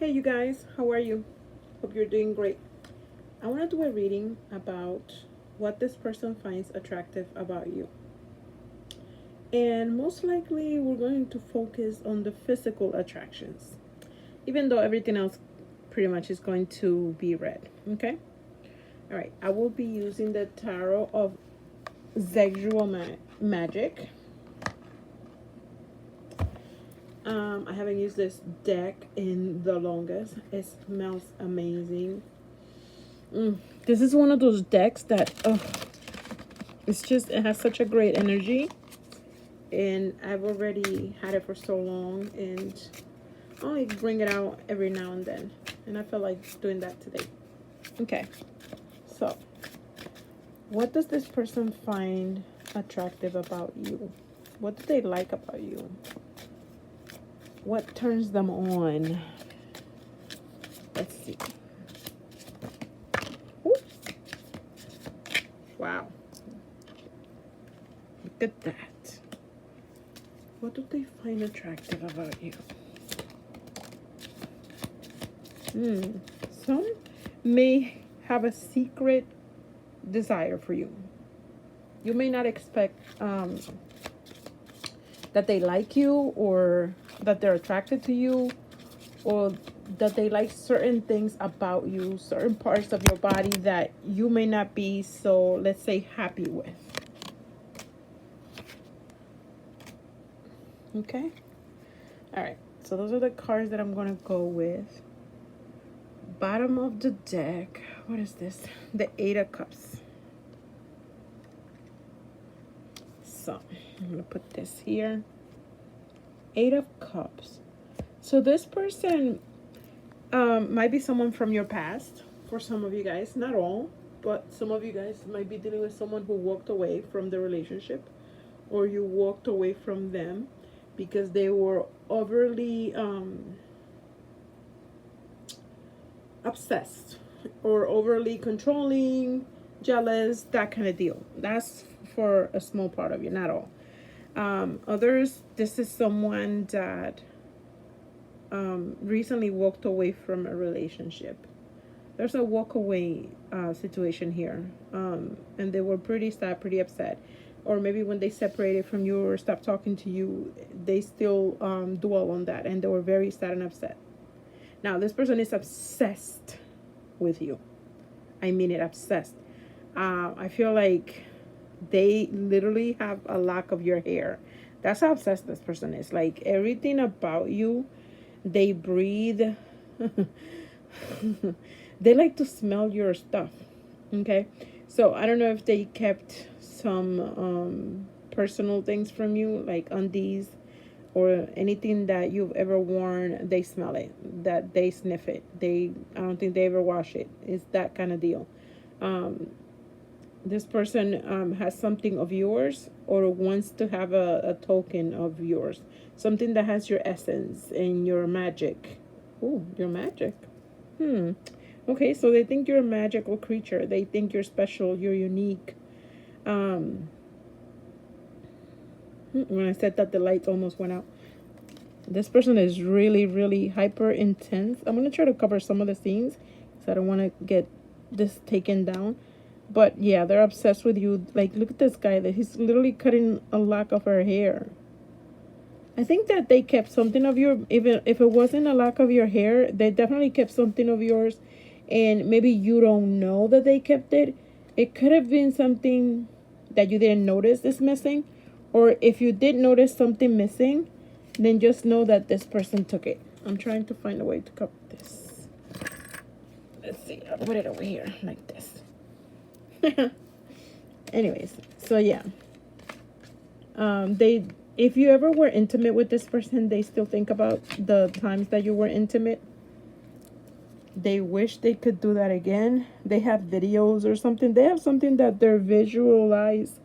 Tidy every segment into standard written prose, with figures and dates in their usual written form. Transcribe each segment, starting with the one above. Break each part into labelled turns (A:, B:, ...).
A: Hey you guys, how are you? Hope you're doing great. I want to do a reading about what this person finds attractive about you. And most likely we're going to focus on the physical attractions, even though everything else pretty much is going to be read. Okay? All right, I will be using the Tarot of Sexual Magic. I haven't used this deck in the longest. It smells amazing. This is one of those decks that it has such a great energy, and I've already had it for so long, and I only bring it out every now and then, and I feel like doing that today. Okay, so what does this person find attractive about you? What do they like about you? What turns them on? Let's see. Ooh. Wow. Look at that. What do they find attractive about you? Some may have a secret desire for you. You may not expect that they like you, or that they're attracted to you, or that they like certain things about you, certain parts of your body that you may not be so, let's say, happy with. Okay? All right. So those are the cards that I'm going to go with. Bottom of the deck. What is this? The Eight of Cups. So I'm going to put this here. Eight of Cups. So this person might be someone from your past. For some of you guys, not all, but some of you guys might be dealing with someone who walked away from the relationship, or you walked away from them because they were overly obsessed or overly controlling, jealous, that kind of deal. That's for a small part of you, not all. Others, this is someone that recently walked away from a relationship. There's a walk away situation here, and they were pretty sad, pretty upset. Or maybe when they separated from you or stopped talking to you, they still dwell on that, and they were very sad and upset. Now, this person is obsessed with you. I mean it, obsessed. I feel like they literally have a lock of your hair. That's how obsessed this person is. Like, everything about you, they breathe. They like to smell your stuff. Okay? So, I don't know if they kept some personal things from you, like undies or anything that you've ever worn. They smell it, that they sniff it. I don't think they ever wash it. It's that kind of deal. This person has something of yours, or wants to have a token of yours, something that has your essence and your magic. Oh, your magic. Okay, so they think you're a magical creature. They think you're special, you're unique. When I said that, the lights almost went out. This person is really, really hyper intense. I'm going to try to cover some of the scenes because I don't want to get this taken down. But yeah, they're obsessed with you. Like, look at this guy. That he's literally cutting a lock of her hair. I think that they kept something of your, even if it wasn't a lock of your hair, they definitely kept something of yours. And maybe you don't know that they kept it. It could have been something that you didn't notice is missing. Or if you did notice something missing, then just know that this person took it. I'm trying to find a way to cover this. Let's see. I'll put it over here like this. Anyways, so yeah. If you ever were intimate with this person, they still think about the times that you were intimate. They wish they could do that again. They have videos or something. They have something that they're visualize.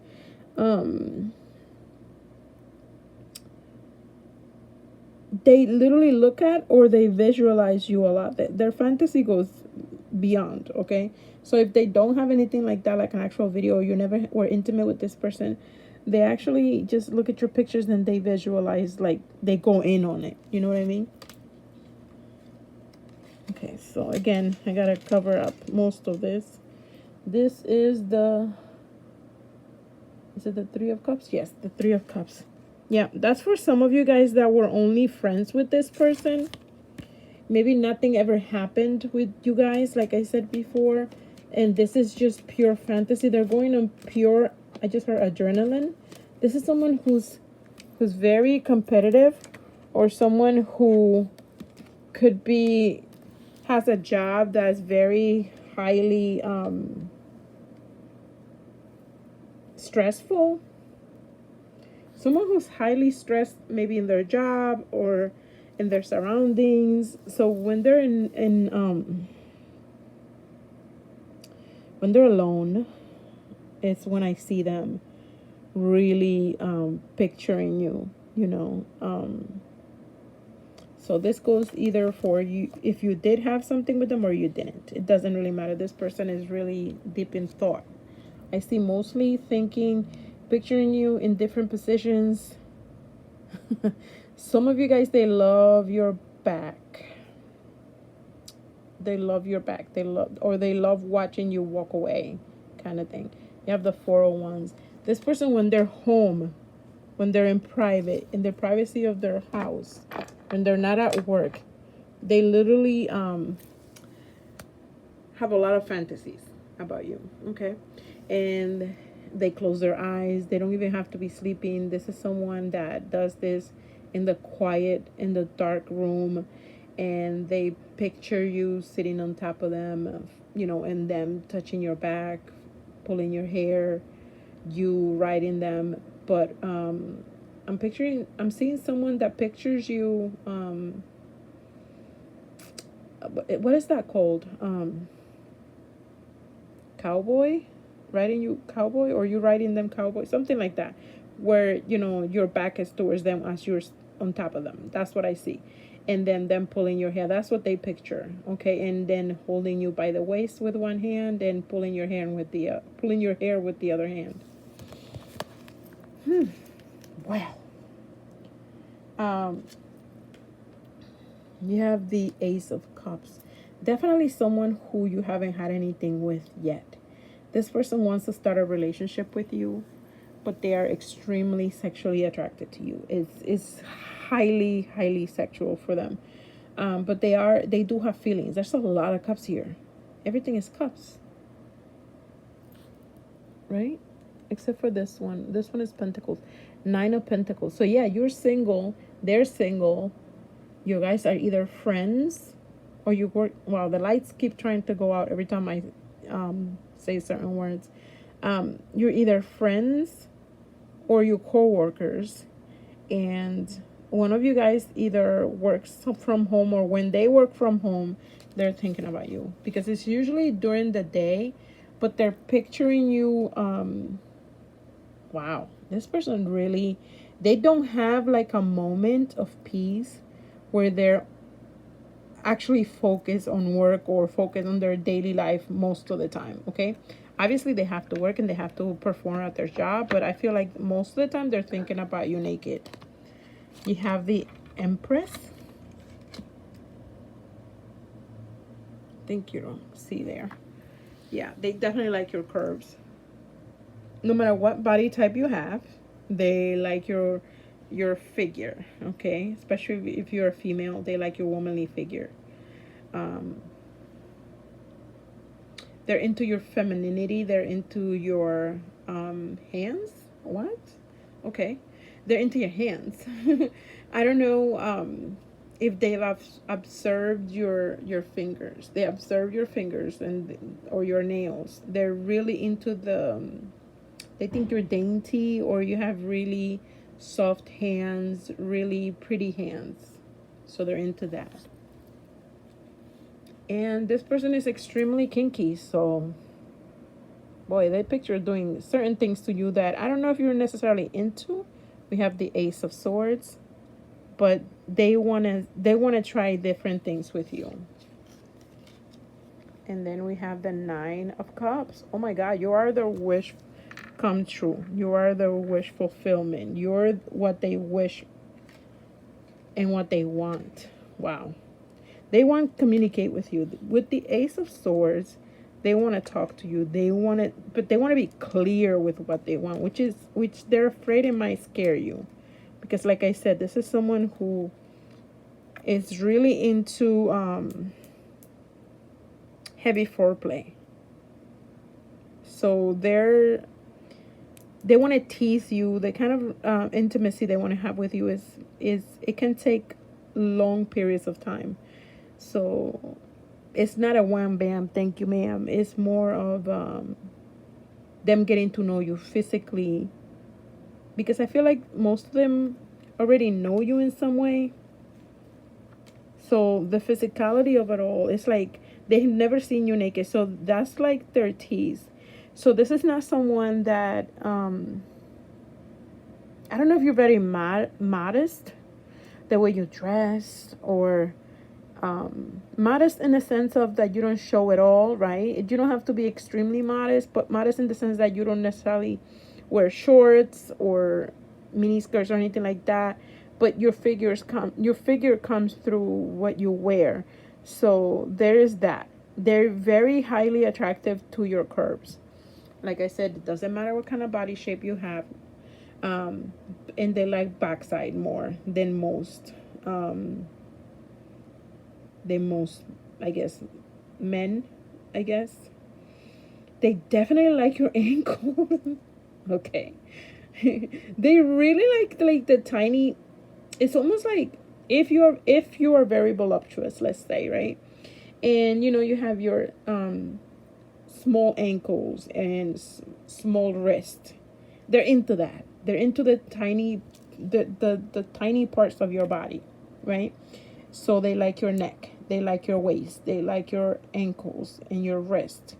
A: They literally look at, or they visualize you a lot. Their fantasy goes beyond, okay? So if they don't have anything like that, like an actual video, you never were intimate with this person, they actually just look at your pictures and they visualize, like, they go in on it. You know what I mean? Okay, so again, I gotta cover up most of this. This is the, is it the Three of Cups? Yes, the Three of Cups. Yeah, that's for some of you guys that were only friends with this person. Maybe nothing ever happened with you guys, like I said before. And this is just pure fantasy. They're going on pure, I just heard adrenaline. This is someone who's very competitive, or someone who could be, has a job that's very highly stressful. Someone who's highly stressed, maybe in their job or in their surroundings. So when they're when they're alone, it's when I see them really picturing you, you know. So this goes either for you if you did have something with them or you didn't. It doesn't really matter. This person is really deep in thought. I see mostly thinking, picturing you in different positions. Some of you guys, they love your back. They love your back. They love watching you walk away, kind of thing. You have the 401s. This person, when they're home, when they're in private, in the privacy of their house, when they're not at work, they literally have a lot of fantasies about you, okay? And they close their eyes. They don't even have to be sleeping. This is someone that does this in the quiet, in the dark room, and they picture you sitting on top of them, you know, and them touching your back, pulling your hair, you riding them. But I'm seeing someone that pictures you, what is that called? Cowboy? Riding you cowboy, or you riding them cowboy, something like that, where, you know, your back is towards them as you're on top of them. That's what I see. And then them pulling your hair, that's what they picture, okay? And then holding you by the waist with one hand and pulling your hair with the other hand. Wow. You have the Ace of Cups. Definitely someone who you haven't had anything with yet. This person wants to start a relationship with you, but they are extremely sexually attracted to you. It's highly, highly sexual for them. But they do have feelings. There's a lot of cups here. Everything is cups, right? Except for this one. This one is Pentacles. 9 of Pentacles. So yeah, you're single. They're single. You guys are either friends or you work. Wow, the lights keep trying to go out every time I say certain words. You're either friends or you're co-workers, and one of you guys either works from home, or when they work from home, they're thinking about you, because it's usually during the day, but they're picturing you. Wow, this person really, they don't have like a moment of peace where they're actually focus on work or focus on their daily life most of the time, okay? Obviously, they have to work and they have to perform at their job, but I feel like most of the time they're thinking about you naked. You have the Empress. I think you don't see there. Yeah, they definitely like your curves. No matter what body type you have, they like your figure, okay? Especially if you're a female, they like your womanly figure. They're into your femininity. They're into your hands. What? Okay. They're into your hands. I don't know if they've observed your fingers. They observe your fingers or your nails. They're really into they think you're dainty, or you have really soft hands, really pretty hands. So they're into that. And this person is extremely kinky, so boy, they picture doing certain things to you that I don't know if you're necessarily into. We have the Ace of Swords, but they wanna try different things with you. And then we have the 9 of Cups. Oh my God, you are the wish come true. You are the wish fulfillment. You're what they wish and what they want. Wow. They want to communicate with you. With the Ace of Swords, they want to talk to you. They want to, but they want to be clear with what they want, which they're afraid it might scare you. Because like I said, this is someone who is really into heavy foreplay. So they want to tease you. The kind of intimacy they want to have with you is it can take long periods of time. So it's not a wham bam thank you ma'am. It's more of them getting to know you physically, because I feel like most of them already know you in some way. So the physicality of it all, it's like they've never seen you naked. So that's like their tease. So this is not someone that I don't know if you're very modest, the way you dress, or modest in the sense of that you don't show it all, right? You don't have to be extremely modest, but modest in the sense that you don't necessarily wear shorts or mini skirts or anything like that, but your figure comes through what you wear. So there is that. They're very highly attractive to your curves. Like I said, it doesn't matter what kind of body shape you have. And they like backside more than most I guess men, I guess. They definitely like your ankle. Okay. They really like the tiny, it's almost like if you are very voluptuous, let's say, right? And you have your small ankles and small wrist. They're into that. They're into the tiny parts of your body, right? So they like your neck, they like your waist, they like your ankles and your wrist.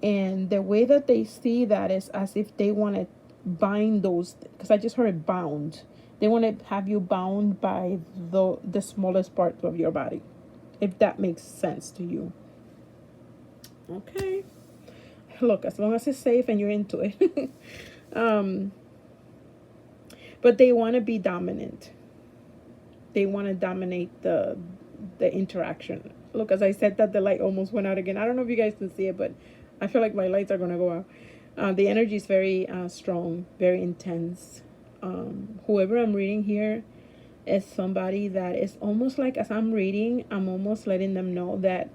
A: And the way that they see that is as if they want to bind those, because I just heard bound. They want to have you bound by the smallest part of your body, if that makes sense to you. Okay. Look, as long as it's safe and you're into it. But they want to be dominant. They want to dominate the interaction. Look, as I said that, the light almost went out again. I don't know if you guys can see it, but I feel like my lights are going to go out. The energy is very strong, very intense. Whoever I'm reading here is somebody that is almost like, as I'm reading, I'm almost letting them know that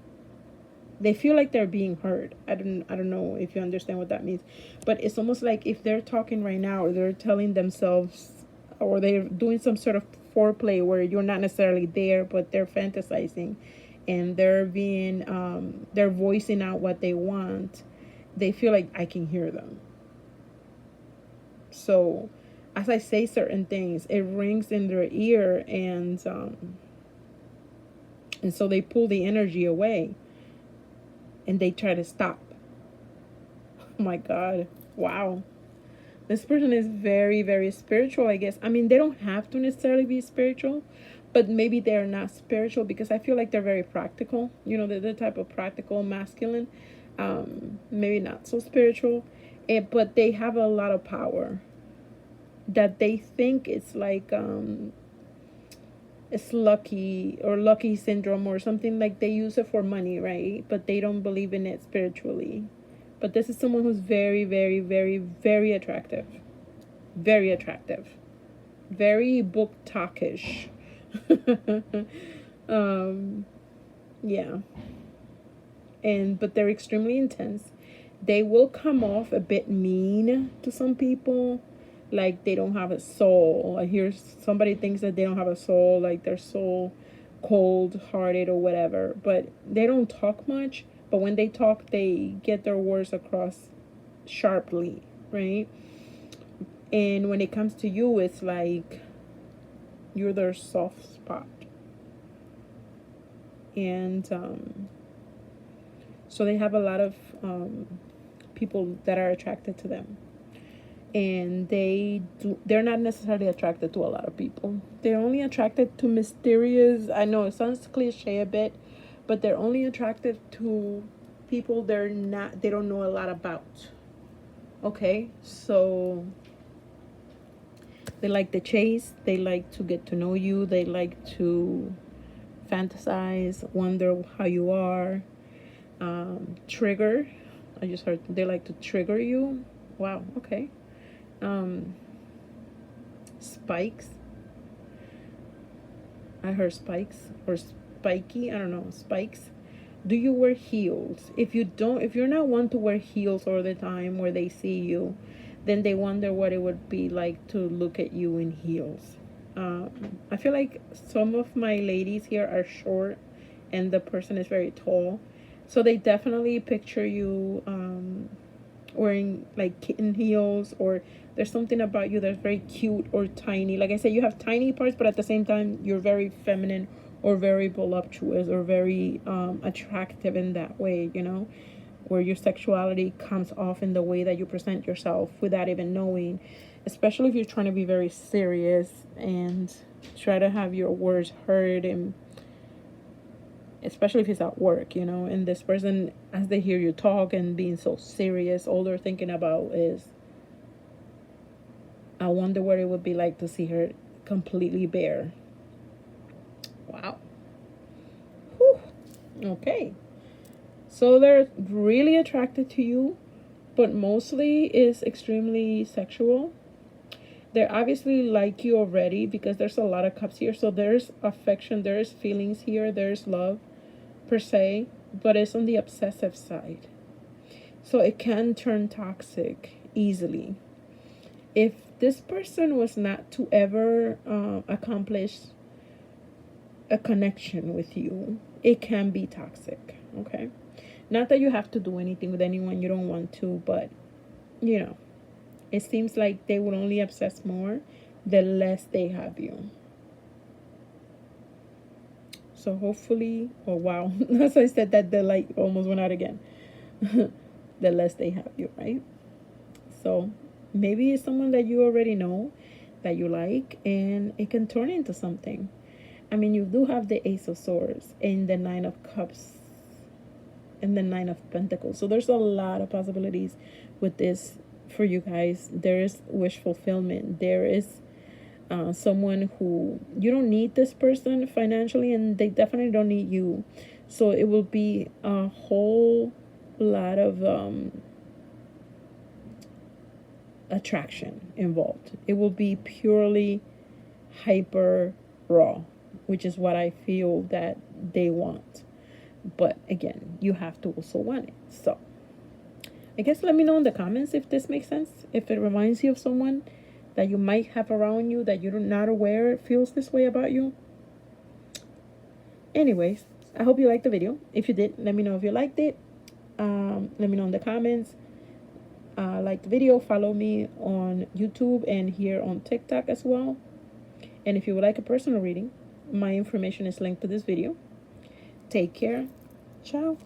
A: they feel like they're being heard. I don't know if you understand what that means, but it's almost like if they're talking right now, or they're telling themselves, or they're doing some sort of foreplay where you're not necessarily there, but they're fantasizing, and they're voicing out what they want. They feel like I can hear them. So as I say certain things, it rings in their ear, and so they pull the energy away, and they try to stop. Oh my God. Wow. This person is very, very spiritual, I guess. I mean, they don't have to necessarily be spiritual, but maybe they're not spiritual, because I feel like they're very practical. They're the type of practical masculine. Maybe not so spiritual, but they have a lot of power that they think it's like it's lucky syndrome or something. Like they use it for money, right? But they don't believe in it spiritually. But this is someone who's very, very, very, very attractive. Very attractive. Very book talkish. Yeah. But they're extremely intense. They will come off a bit mean to some people. Like they don't have a soul. I hear somebody thinks that they don't have a soul, like they're so cold hearted or whatever. But they don't talk much. But when they talk, they get their words across sharply, right? And when it comes to you, it's like you're their soft spot. And so they have a lot of people that are attracted to them. And they're not necessarily attracted to a lot of people. They're only attracted to mysterious, I know it sounds cliche a bit, but they're only attracted to people they don't know a lot about. Okay, so they like the chase, they like to get to know you, they like to fantasize, wonder how you are, trigger. I just heard they like to trigger you. Wow, okay. Um, spikes. I heard spikes or spiky. I don't know. Spikes. Do you wear heels? If you don't, if you're not one to wear heels all the time where they see you, then they wonder what it would be like to look at you in heels. I feel like some of my ladies here are short and the person is very tall. So they definitely picture you wearing like kitten heels, or there's something about you that's very cute or tiny. Like I said, you have tiny parts, but at the same time, you're very feminine or very voluptuous or very attractive in that way, you know, where your sexuality comes off in the way that you present yourself without even knowing, especially if you're trying to be very serious and try to have your words heard, and especially if it's at work, you know, and this person, as they hear you talk and being so serious, all they're thinking about is, I wonder what it would be like to see her completely bare. Wow. Whew. Okay. So they're really attracted to you, but mostly is extremely sexual. They obviously like you already because there's a lot of cups here. So there's affection, there's feelings here, there's love per se, but it's on the obsessive side. So it can turn toxic easily. If this person was not to ever accomplish a connection with you, it can be toxic, okay? Not that you have to do anything with anyone you don't want to, but, you know, it seems like they will only obsess more the less they have you. So hopefully, oh wow, as I said that, the light almost went out again. The less they have you, right? So maybe it's someone that you already know that you like, and it can turn into something. I mean, you do have the Ace of Swords and the Nine of Cups and the Nine of Pentacles. So there's a lot of possibilities with this for you guys. There is wish fulfillment. There is someone who you don't need this person financially, and they definitely don't need you. So it will be a whole lot of attraction involved. It will be purely hyper raw, which is what I feel that they want. But again, you have to also want it. So I guess let me know in the comments if this makes sense, if it reminds you of someone that you might have around you that you're not aware feels this way about you. Anyways, I hope you liked the video. If you did, let me know if you liked it. Let me know in the comments. Like the video, follow me on YouTube and here on TikTok as well. And if you would like a personal reading, my information is linked to this video. Take care. Ciao.